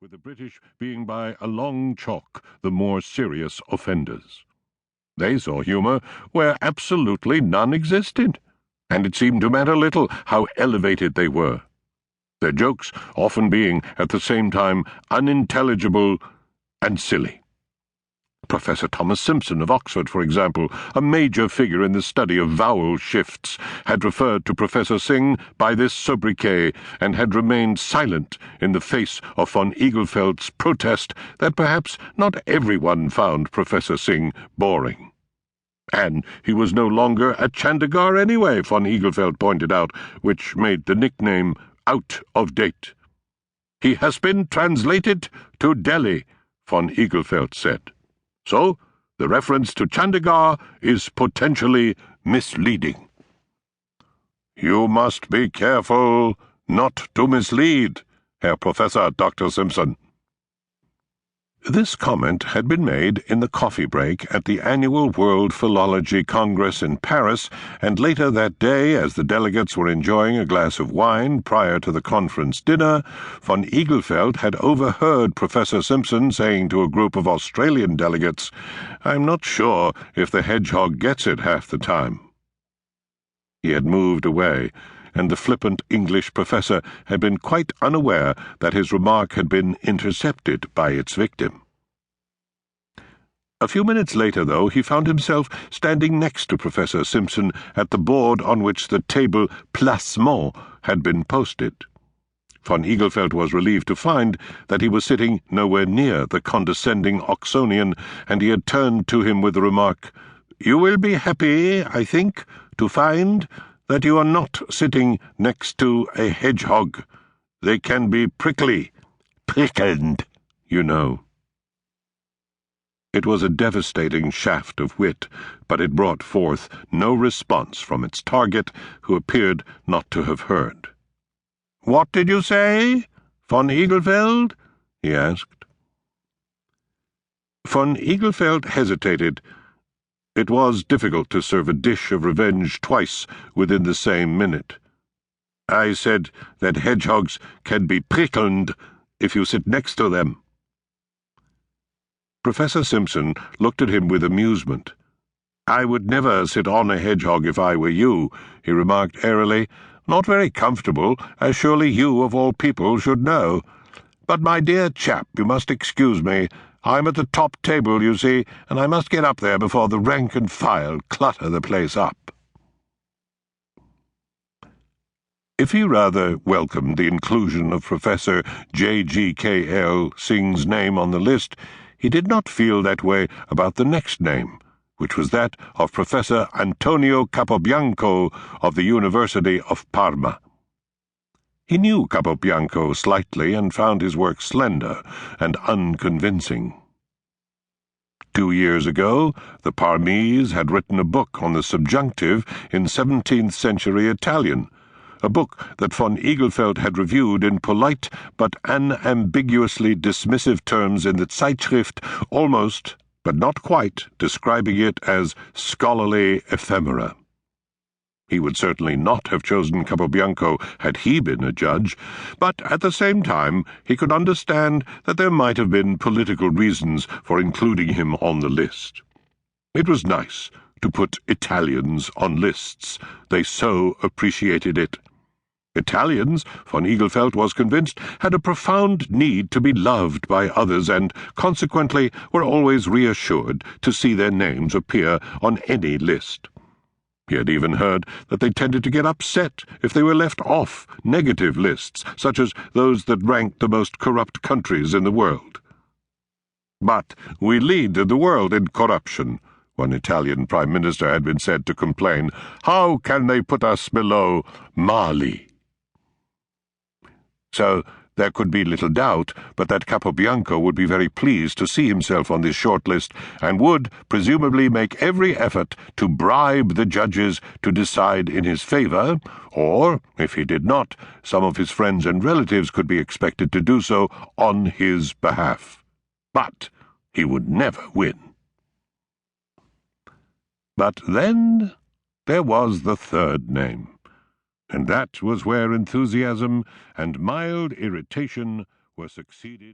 with the British being by a long chalk the more serious offenders. They saw humour where absolutely none existed, and it seemed to matter little how elevated they were, their jokes often being at the same time unintelligible and silly. Professor Thomas Simpson of Oxford, for example, a major figure in the study of vowel shifts, had referred to Professor Singh by this sobriquet and had remained silent in the face of von Igelfeld's protest that perhaps not everyone found Professor Singh boring. And he was no longer at Chandigarh anyway, von Igelfeld pointed out, which made the nickname out of date. "He has been translated to Delhi," von Igelfeld said. "So, the reference to Chandigarh is potentially misleading." "You must be careful not to mislead, Herr Professor Dr. Simpson." This comment had been made in the coffee break at the annual World Philology Congress in Paris, and later that day, as the delegates were enjoying a glass of wine prior to the conference dinner, von Igelfeld had overheard Professor Simpson saying to a group of Australian delegates, "I'm not sure if the hedgehog gets it half the time." He had moved away, and the flippant English professor had been quite unaware that his remark had been intercepted by its victim. A few minutes later, though, he found himself standing next to Professor Simpson at the board on which the table placement had been posted. Von Igelfeld was relieved to find that he was sitting nowhere near the condescending Oxonian, and he had turned to him with the remark, "You will be happy, I think, to find that you are not sitting next to a hedgehog. They can be prickled, you know." It was a devastating shaft of wit, but it brought forth no response from its target, who appeared not to have heard. "What did you say, von Igelfeld?" he asked. Von Igelfeld hesitated. It was difficult to serve a dish of revenge twice within the same minute. "I said that hedgehogs can be prickled if you sit next to them." Professor Simpson looked at him with amusement. "I would never sit on a hedgehog if I were you," he remarked airily. "Not very comfortable, as surely you, of all people, should know. But, my dear chap, you must excuse me. I'm at the top table, you see, and I must get up there before the rank and file clutter the place up." If he rather welcomed the inclusion of Professor J.G.K.L. Singh's name on the list, he did not feel that way about the next name, which was that of Professor Antonio Capobianco of the University of Parma. He knew Capobianco slightly and found his work slender and unconvincing. 2 years ago, the Parmese had written a book on the subjunctive in 17th-century Italian, a book that von Igelfeld had reviewed in polite but unambiguously dismissive terms in the Zeitschrift, almost, but not quite, describing it as scholarly ephemera. He would certainly not have chosen Capobianco had he been a judge, but at the same time he could understand that there might have been political reasons for including him on the list. It was nice to put Italians on lists. They so appreciated it. Italians, von Igelfeld was convinced, had a profound need to be loved by others and, consequently, were always reassured to see their names appear on any list. He had even heard that they tended to get upset if they were left off negative lists, such as those that ranked the most corrupt countries in the world. "But we lead the world in corruption," one Italian prime minister had been said to complain. "How can they put us below Mali?" So there could be little doubt but that Capobianco would be very pleased to see himself on this short list, and would presumably make every effort to bribe the judges to decide in his favour, or, if he did not, some of his friends and relatives could be expected to do so on his behalf. But he would never win. But then there was the third name, and that was where enthusiasm and mild irritation were succeeded